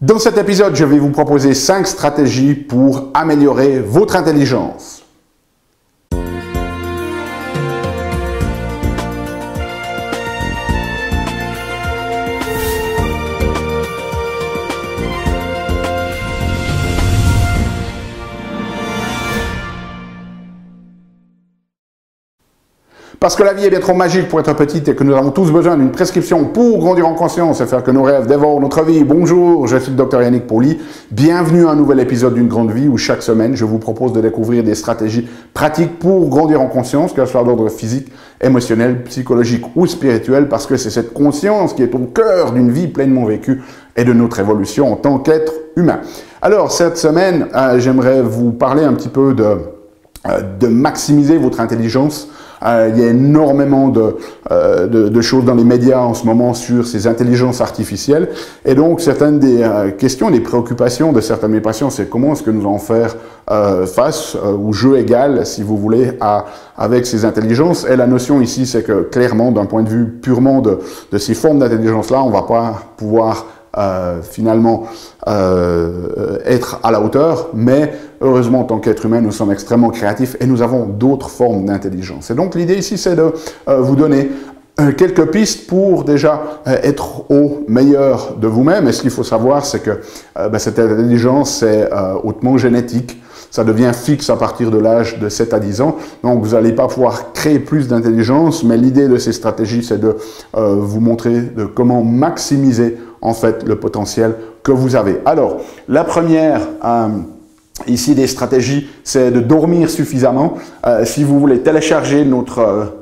Dans cet épisode, je vais vous proposer 5 stratégies pour améliorer votre intelligence. Parce que la vie est bien trop magique pour être petite et que nous avons tous besoin d'une prescription pour grandir en conscience et faire que nos rêves dévorent notre vie. Bonjour, je suis le Dr Yannick Pauly. Bienvenue à un nouvel épisode d'une grande vie où chaque semaine, je vous propose de découvrir des stratégies pratiques pour grandir en conscience, que ce soit d'ordre physique, émotionnel, psychologique ou spirituel, parce que c'est cette conscience qui est au cœur d'une vie pleinement vécue et de notre évolution en tant qu'être humain. Alors, cette semaine, j'aimerais vous parler un petit peu de maximiser votre intelligence. Il y a énormément de choses dans les médias en ce moment sur ces intelligences artificielles. Et donc, certaines des questions, des préoccupations de certains de mes patients, c'est comment est-ce que nous allons faire face au jeu égal, si vous voulez, avec ces intelligences. Et la notion ici, c'est que clairement, d'un point de vue purement de ces formes d'intelligence-là, on ne va pas pouvoir finalement être à la hauteur, mais heureusement en tant qu'être humain nous sommes extrêmement créatifs et nous avons d'autres formes d'intelligence. Et donc l'idée ici c'est de vous donner quelques pistes pour déjà être au meilleur de vous-même. Et ce qu'il faut savoir c'est que cette intelligence c'est hautement génétique. Ça devient fixe à partir de l'âge de 7 à 10 ans. Donc, vous n'allez pas pouvoir créer plus d'intelligence, mais l'idée de ces stratégies, c'est de vous montrer de comment maximiser, en fait, le potentiel que vous avez. Alors, la première, ici, des stratégies, c'est de dormir suffisamment. Si vous voulez télécharger notre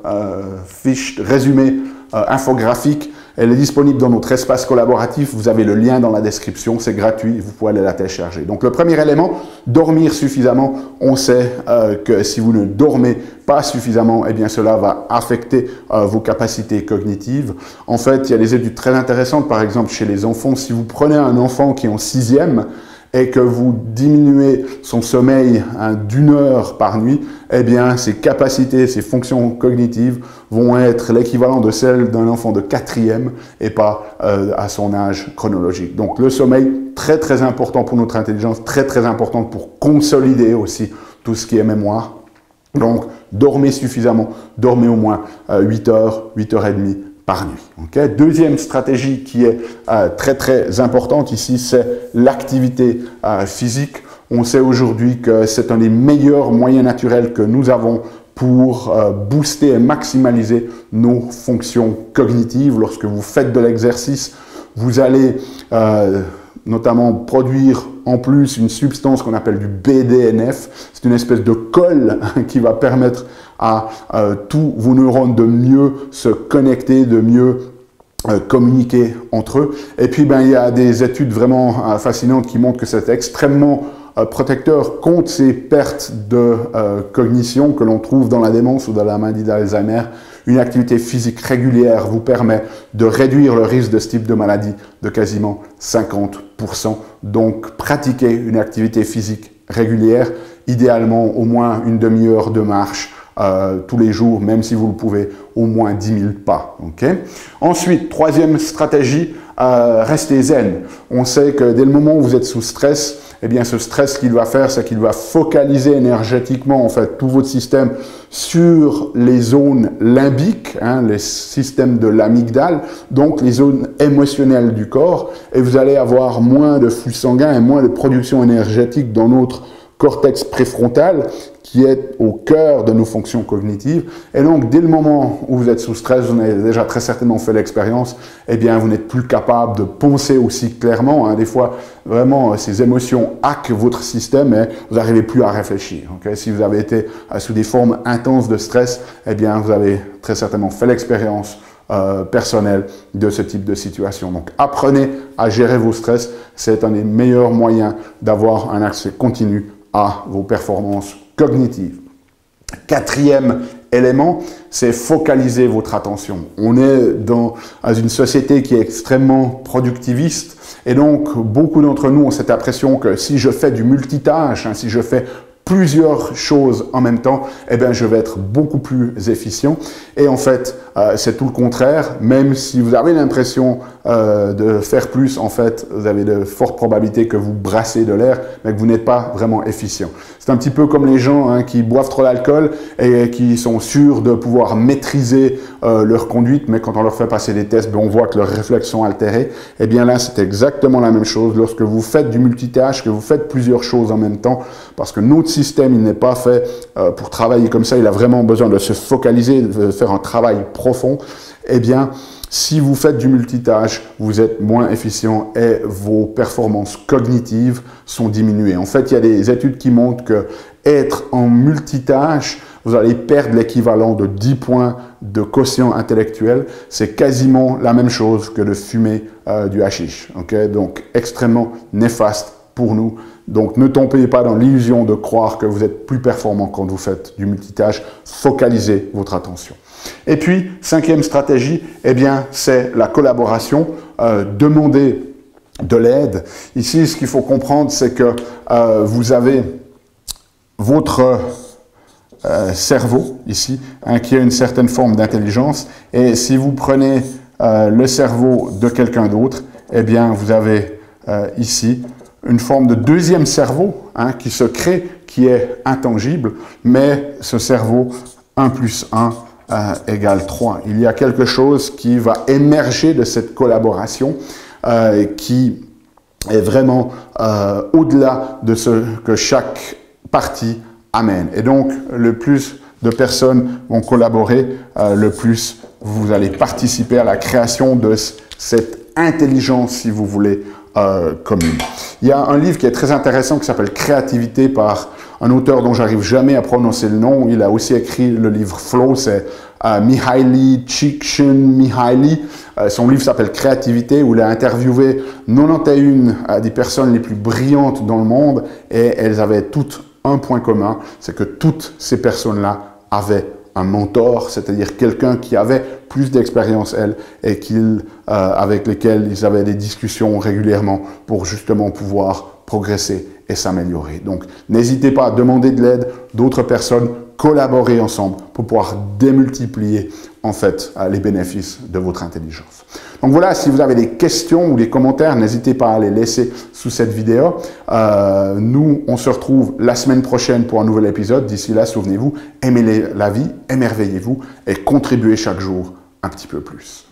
fiche résumé infographique, elle est disponible dans notre espace collaboratif. Vous avez le lien dans la description. C'est gratuit. Vous pouvez aller la télécharger. Donc, le premier élément, dormir suffisamment. On sait que si vous ne dormez pas suffisamment, eh bien, cela va affecter vos capacités cognitives. En fait, il y a des études très intéressantes. Par exemple, chez les enfants, si vous prenez un enfant qui est en 6e, et que vous diminuez son sommeil d'1 heure par nuit, eh bien, ses capacités, ses fonctions cognitives vont être l'équivalent de celles d'un enfant de 4e et pas à son âge chronologique. Donc, le sommeil, très très important pour notre intelligence, très très important pour consolider aussi tout ce qui est mémoire. Donc, dormez suffisamment, dormez au moins 8 heures, 8h30 par nuit. Okay? Deuxième stratégie qui est très très importante ici, c'est l'activité physique. On sait aujourd'hui que c'est un des meilleurs moyens naturels que nous avons pour booster et maximaliser nos fonctions cognitives. Lorsque vous faites de l'exercice, vous allez notamment produire en plus une substance qu'on appelle du BDNF. C'est une espèce de colle qui va permettre à tous vos neurones de mieux se connecter, de mieux communiquer entre eux. Et puis, il y a des études vraiment fascinantes qui montrent que c'est extrêmement protecteur contre ces pertes de cognition que l'on trouve dans la démence ou dans la maladie d'Alzheimer. Une activité physique régulière vous permet de réduire le risque de ce type de maladie de quasiment 50%. Donc, pratiquez une activité physique régulière, idéalement au moins une demi-heure de marche tous les jours, même si vous le pouvez, au moins 10 000 pas. Okay? Ensuite, troisième stratégie, restez zen. On sait que dès le moment où vous êtes sous stress, eh bien, ce stress qu'il va faire, c'est qu'il va focaliser énergétiquement, en fait, tout votre système sur les zones limbiques, les systèmes de l'amygdale, donc les zones émotionnelles du corps, et vous allez avoir moins de flux sanguin et moins de production énergétique dans notre cortex préfrontal, qui est au cœur de nos fonctions cognitives. Et donc, dès le moment où vous êtes sous stress, vous en avez déjà très certainement fait l'expérience, eh bien, vous n'êtes plus capable de penser aussi clairement. Des fois, vraiment, ces émotions hackent votre système et vous n'arrivez plus à réfléchir. Okay? Si vous avez été sous des formes intenses de stress, eh bien, vous avez très certainement fait l'expérience personnelle de ce type de situation. Donc, apprenez à gérer vos stress. C'est un des meilleurs moyens d'avoir un accès continu à vos performances cognitives. Quatrième élément, c'est focaliser votre attention. On est dans une société qui est extrêmement productiviste et donc beaucoup d'entre nous ont cette impression que si je fais du multitâche, si je fais plusieurs choses en même temps, eh bien, je vais être beaucoup plus efficient. Et en fait, c'est tout le contraire. Même si vous avez l'impression de faire plus, en fait, vous avez de fortes probabilités que vous brassez de l'air, mais que vous n'êtes pas vraiment efficient. C'est un petit peu comme les gens qui boivent trop d'alcool et qui sont sûrs de pouvoir maîtriser leur conduite, mais quand on leur fait passer des tests, on voit que leurs réflexes sont altérés. Et bien là, c'est exactement la même chose lorsque vous faites du multitâche, que vous faites plusieurs choses en même temps, parce que notre système, il n'est pas fait pour travailler comme ça, il a vraiment besoin de se focaliser, de faire un travail profond. Eh bien, si vous faites du multitâche, vous êtes moins efficient et vos performances cognitives sont diminuées. En fait, il y a des études qui montrent que être en multitâche, vous allez perdre l'équivalent de 10 points de quotient intellectuel. C'est quasiment la même chose que de fumer du hashish. Okay? Donc, extrêmement néfaste pour nous. Donc, ne tombez pas dans l'illusion de croire que vous êtes plus performant quand vous faites du multitâche. Focalisez votre attention. Et puis, cinquième stratégie, eh bien, c'est la collaboration. Demandez de l'aide. Ici, ce qu'il faut comprendre, c'est que vous avez votre cerveau, ici, qui a une certaine forme d'intelligence. Et si vous prenez le cerveau de quelqu'un d'autre, eh bien, vous avez ici une forme de deuxième cerveau qui se crée, qui est intangible, mais ce cerveau 1 + 1 égale 3. Il y a quelque chose qui va émerger de cette collaboration qui est vraiment au-delà de ce que chaque partie amène. Et donc, le plus de personnes vont collaborer, le plus vous allez participer à la création de cette intelligence, si vous voulez, commune. Il y a un livre qui est très intéressant qui s'appelle Créativité par un auteur dont j'arrive jamais à prononcer le nom. Il a aussi écrit le livre Flow, c'est Mihaly Csikszentmihalyi. Son livre s'appelle Créativité, où il a interviewé 91 des personnes les plus brillantes dans le monde et elles avaient toutes un point commun, c'est que toutes ces personnes-là avaient un mentor, c'est-à-dire quelqu'un qui avait plus d'expérience, elle, et avec lesquels ils avaient des discussions régulièrement pour justement pouvoir progresser et s'améliorer. Donc, n'hésitez pas à demander de l'aide d'autres personnes, collaborer ensemble pour pouvoir démultiplier en fait les bénéfices de votre intelligence. Donc voilà, si vous avez des questions ou des commentaires, n'hésitez pas à les laisser sous cette vidéo. Nous, on se retrouve la semaine prochaine pour un nouvel épisode. D'ici là, souvenez-vous, aimez la vie, émerveillez-vous et contribuez chaque jour un petit peu plus.